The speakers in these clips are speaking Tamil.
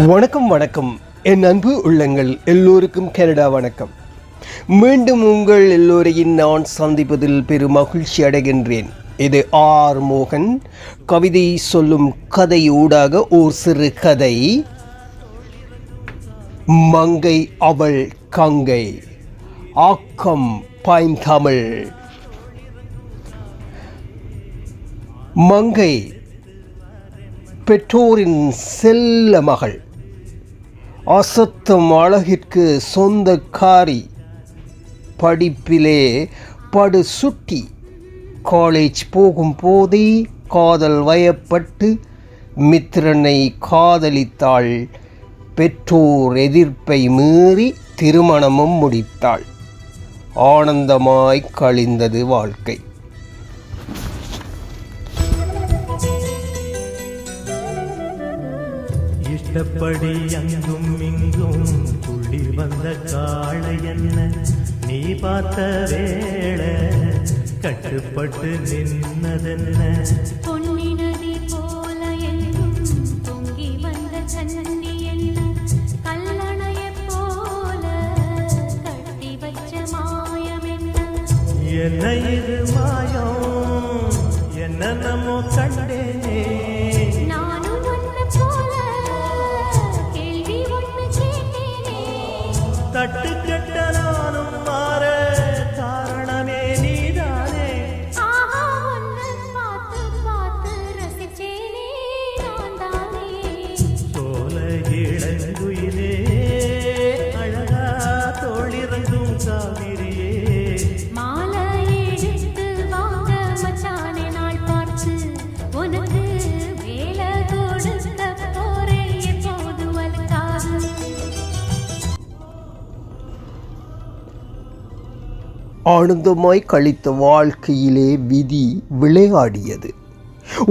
வணக்கம் வணக்கம் என் அன்பு உள்ளங்கள் எல்லோருக்கும் கனடா வணக்கம். மீண்டும் உங்கள் எல்லோரையும் நான் சந்திப்பதில் பெரும் மகிழ்ச்சி அடைகின்றேன். இது ஆர் மோகன். கவிதை சொல்லும் கதையூடாக ஓர் சிறு கதை. மங்கை அவள் கங்கை. ஆக்கம் பைந்தமிழ். மங்கை பெற்றோரின் செல்ல மகள். அசத்தும் அழகிற்கு சொந்தக்காரி. படிப்பிலே படு சுட்டி. காலேஜ் போகும் போதே காதல் வயப்பட்டு மித்திரனை காதலித்தாள். பெற்றோர் எதிர்ப்பை மீறி திருமணமும் முடித்தாள். ஆனந்தமாய் கழிந்தது வாழ்க்கை. இஷ்டப்படி அங்கும் இங்கும் துள்ளி வந்த காளை என்ன நீ பார்த்த வேளை கட்டுப்பட்டு நின்னதென்ன பொன்னி நதி போல எங்கும் பொங்கி வந்த சன்னி என்ன கல்லணைய போல கட்டி வச்ச மாயம் என்ன இது மாயம் என்ன நம்மோ கண்டேனே தட்டு கட்ட நானும் மாற காரணமே நீதானே. சோல இளங்குயிலே அழகா தோழிறங்கும் காவிரியே மாலை எடுத்து வாங்க மச்சானே நாள் பார்த்து உனக்கு வேலை கொடுத்த போரே எப்போது வலுக்காது. ஆனந்தமாய் கழித்த வாழ்க்கையிலே விதி விளையாடியது.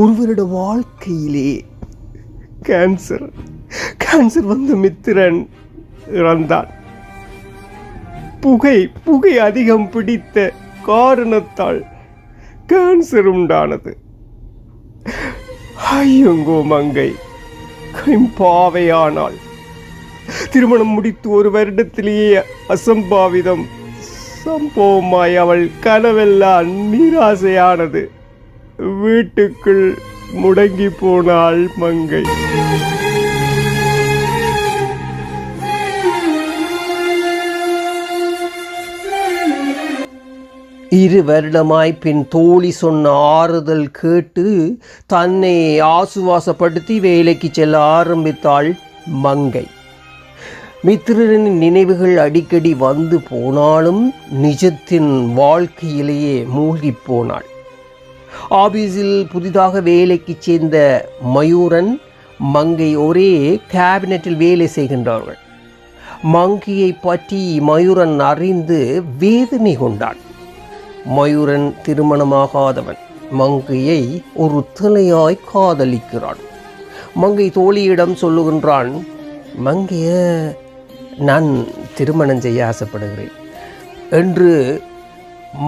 ஒருவருட வாழ்க்கையிலே கேன்சர் வந்த மித்திரன் இறந்தான். புகை அதிகம் பிடித்த காரணத்தால் கேன்சர் உண்டானது. ஐயங்கோ மங்கை பாவையானாள். திருமணம் முடித்து ஒரு வருடத்திலேயே அசம்பாவிதம் சம்பவமாய் அவள் கனவெல்லாம் நிராசையானது. வீட்டுக்குள் முடங்கி போனாள் மங்கை. இரு வருடமாய் பின் தோழி சொன்ன ஆறுதல் கேட்டு தன்னை ஆசுவாசப்படுத்தி வேலைக்கு செல்ல ஆரம்பித்தாள் மங்கை. மித்திரனின் நினைவுகள் அடிக்கடி வந்து போனாலும் நிஜத்தின் வாழ்க்கையிலேயே மூழ்கி போனாள். ஆபீஸில் புதிதாக வேலைக்கு சேர்ந்த மயூரன் மங்கை ஒரே கேபினட்டில் வேலை செய்கின்றார்கள். மங்கையை பற்றி மயூரன் அறிந்து வேதனை கொண்டான். மயூரன் திருமணமாகாதவன். மங்கையை ஒரு தலையாய் காதலிக்கிறான். மங்கை தோழியிடம் சொல்லுகின்றான், மங்கைய நான் திருமணம் செய்ய ஆசைப்படுகிறேன் என்று.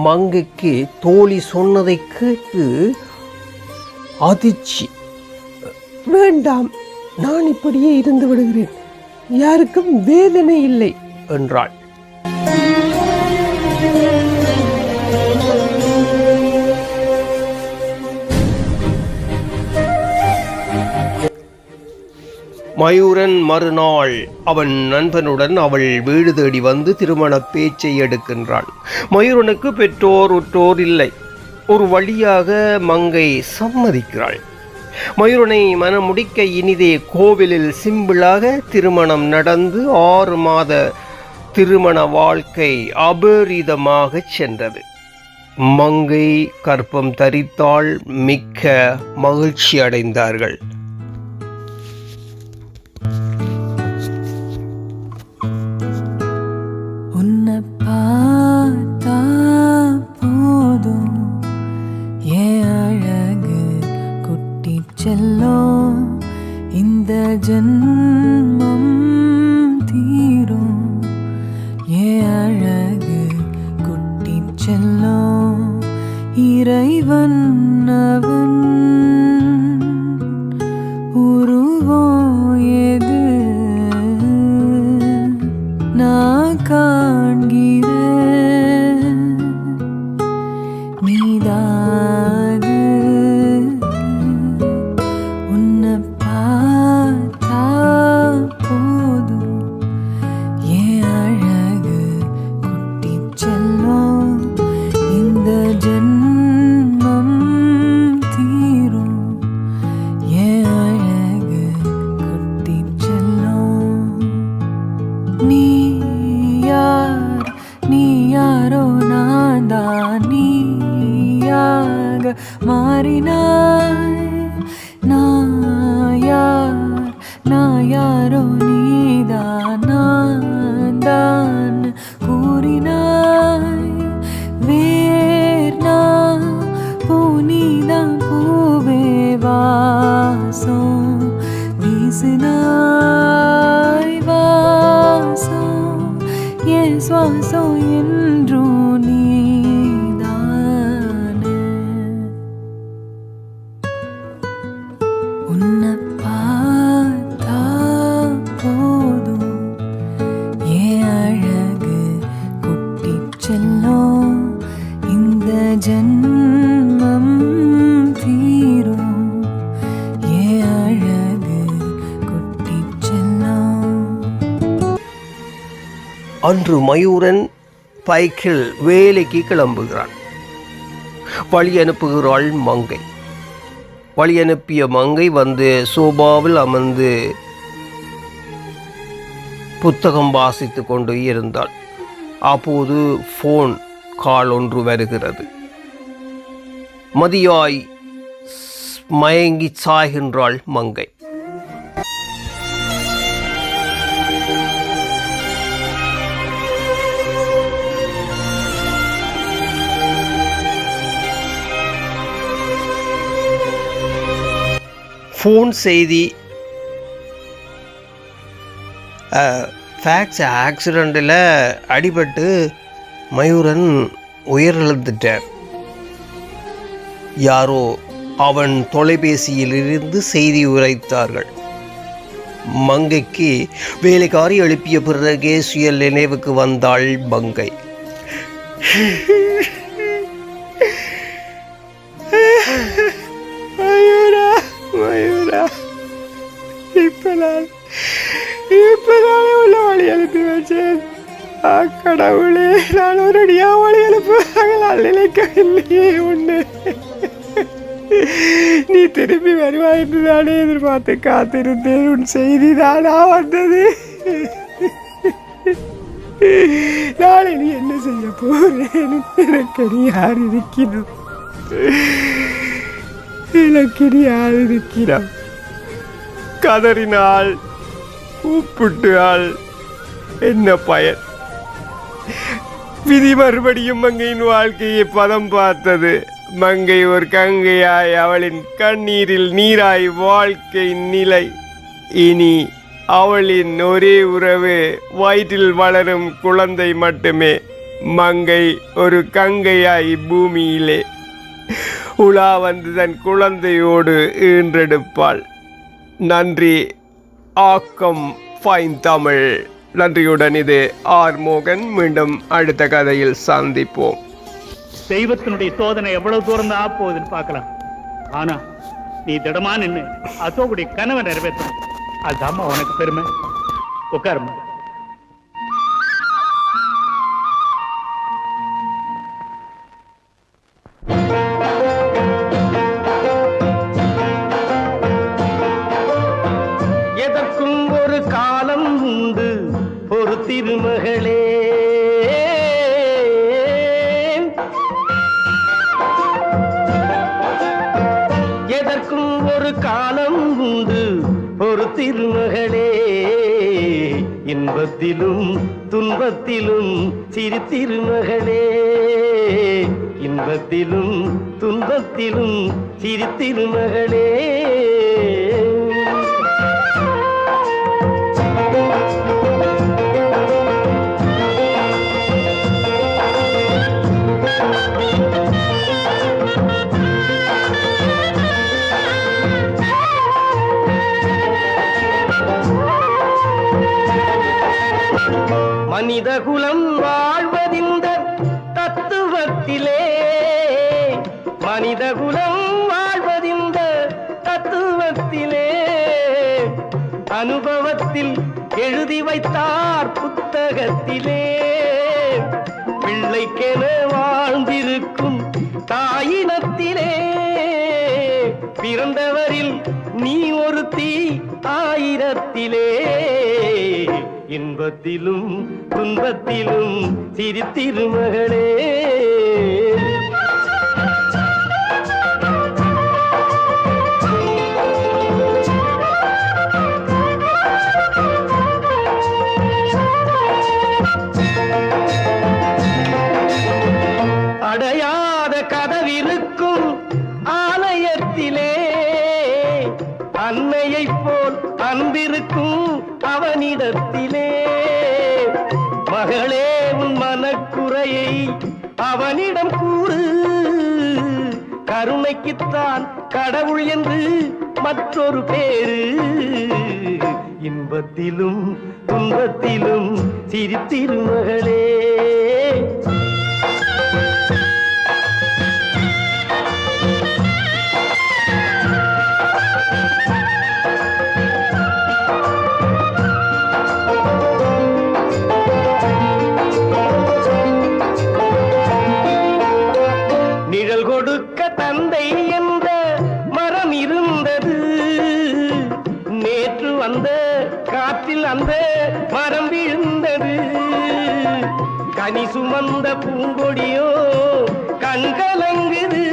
மங்கைக்கு தோழி சொன்னதை கேட்டு அதிர்ச்சி. வேண்டாம், நான் இப்படியே இருந்து விடுகிறேன், யாருக்கும் வேதனை இல்லை என்றாள். மயூரன் மறுநாள் அவன் நண்பனுடன் அவள் வீடு தேடி வந்து திருமண பேச்சை எடுக்கின்றான். மயூரனுக்கு பெற்றோர் உற்றோர் இல்லை. ஒரு வழியாக மங்கை சம்மதிக்கிறாள். மயூரனை மனமுடிக்க இனிதே கோவிலில் சிம்பிளாக திருமணம் நடந்து 6 மாத திருமண வாழ்க்கை அபரிதமாக சென்றது. மங்கை கற்பம் தரித்தால் மிக்க மகிழ்ச்சி அடைந்தார்கள். செல்லும் இந்த ஜன்மம் தீரும் ஏ அழகு குட்டி செல்லும் இறைவன் அவன் உருவம் எது நீதாது உன்னை பார்த்தா போதும் ஏன் அழகு குட்டி செல்லம் இந்த ஜென்மம் தீரும் ஏன் அழகு குட்டி செல்லம் நீ யார் நீ யாரோ நான் தான் நீயாக மாறினாய் நான் யாரோ நீதான் நான் தான் கூறினாய் வேர்னா பூனிதான் பூவே வாசம் வீசினாய் வாசம் என் சுவாசம் என்றும் நீதானே உன்னை பார்த்தா போதும் ஏன் அழகு குட்டி செல்லம் இந்த ஜென்மம் தீரும் ஏன் அழகு குட்டி செல்லம் அன்று மயூரன் பைக்கில் வேலைக்கு கிளம்புகிறான். வழி அனுப்புகிறாள் மங்கை. வழி அனுப்பிய மங்கை வந்து சோபாவில் அமர்ந்து புத்தகம் வாசித்து கொண்டு இருந்தாள். அப்போது ஃபோன் கால் ஒன்று வருகிறது. மதியாய் மயங்கி சாய்கின்றாள் மங்கை. ஃபோன் செய்தி ஃபேக்ஸ் ஆக்சிடெண்ட்டில் அடிபட்டு மயூரன் உயிரிழந்துட்டார். யாரோ அவன் தொலைபேசியிலிருந்து செய்தி உரைத்தார்கள். மங்கைக்கு வேலைக்காரி எழுப்பிய பிறகே சுய நினைவுக்கு வந்தாள் மங்கை. மயூரா, இப்ப நான் உள்ள வழி அனுப்பி வச்சேன். கடவுளே, நான் ஒரு அடியா வழி அனுப்புவாங்களால் நினைக்கவில்லையே. ஒன்று நீ திரும்பி வருவாய் என்று நானே எதிர்பார்த்து காத்திருந்தேன். உன் செய்தி தானா வந்தது. நாளை நீ என்ன செய்ய போறேன்? எனக்கு நீ யார் இருக்கிறோம்? எனக்கு யார் இருக்கிறான்? கதறினாள், கூப்பிட்டாள். என்ன பயன்? விதி மறுபடியும் மங்கையின் வாழ்க்கையை பதம் பார்த்தது. மங்கை ஒரு கங்கையாய், அவளின் கண்ணீரில் நீராய் வாழ்க்கை நிலை. இனி அவளின் ஒரே உறவு வயிற்றில் வளரும் குழந்தை மட்டுமே. மங்கை ஒரு கங்கையாய் பூமியிலே உலா வந்து தன் குழந்தையோடு ஈன்றெடுப்பாள். நன்றி. ஆக்கம் ஃபைன் தமிழ். நன்றியுடன் இது ஆர் மோகன். மீண்டும் அடுத்த கதையில் சந்திப்போம். தெய்வத்தினுடைய சோதனை எவ்வளவு தூரம் தான் போகுதுன்னு பார்க்கலாம். ஆனா நீ திடமா நின்று அசோகுடைய கனவை நிறைவேற்றணும். அதுதாம்மா உனக்கு பெருமை. உட்காருமா. எதற்கும் ஒரு காலம் உண்டு ஒரு திருமகளே. எதற்கும் ஒரு காலம் உண்டு ஒரு திருமகளே. இன்பத்திலும் துன்பத்திலும் சிறு திருமகளே. இன்பத்திலும் துன்பத்திலும் சிறு திருமகளே. மனித குலம் வாழ்வதிந்த தத்துவத்திலே மனிதகுலம் வாழ்வதிந்த தத்துவத்திலே அனுபவத்தில் எழுதி வைத்தார் புத்தகத்திலே பிள்ளைக்கென வாழ்ந்திருக்கும் தாயினத்திலே பிறந்தவரில் நீ ஒருத்தி ஆயிரத்திலே இன்பத்திலும் துன்பத்திலும் சிரித்திருமகளே அடையாத கதவிருக்கும் ஆலயத்திலே அன்னையைப் போல் அன்பிருக்கும் அவனிடத்திலே மகளே உன் மனக்குறையை அவனிடம் கூறு கருணைக்குத்தான் கடவுள் என்று மற்றொரு பேரு இன்பத்திலும் துன்பத்திலும் சிரித்திருமகளே நிழல் கொடுக்க தந்தை என்ற மரம் இருந்தது நேற்று வந்த காற்றில் அந்த மரம் விழுந்தது கனி சுமந்த பூங்கொடியோ கண்கலங்குது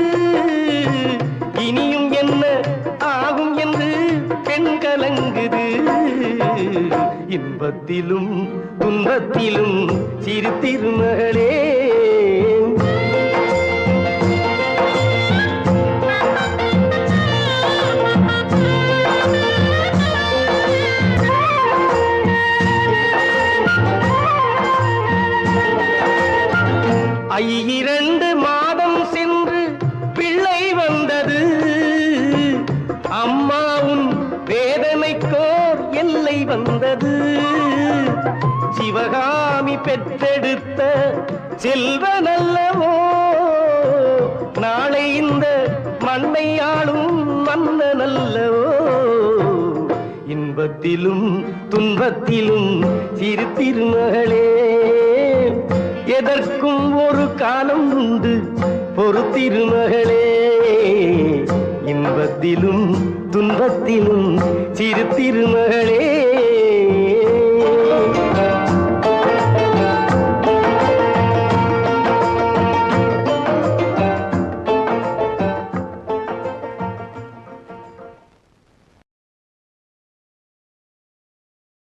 இனியும் என்ன ஆகும் என்று பெண் கலங்குது இன்பத்திலும் துன்பத்திலும் சிரித்திருமகளே இரண்டு மாதம் சென்று பிள்ளை வந்தது அம்மாவும் வேதனைக்கோர் எல்லை வந்தது சிவகாமி பெற்றெடுத்த செல்வனல்லவோ நாளை இந்த மண்ணை ஆளும் மன்னனல்லவோ இன்பத்திலும் துன்பத்திலும் சிரித்திருமகளே எதற்கும் ஒரு காலம் உண்டு பொறுத்திருமகளே இன்பத்திலும் துன்பத்திலும் சிரித்திருமகளே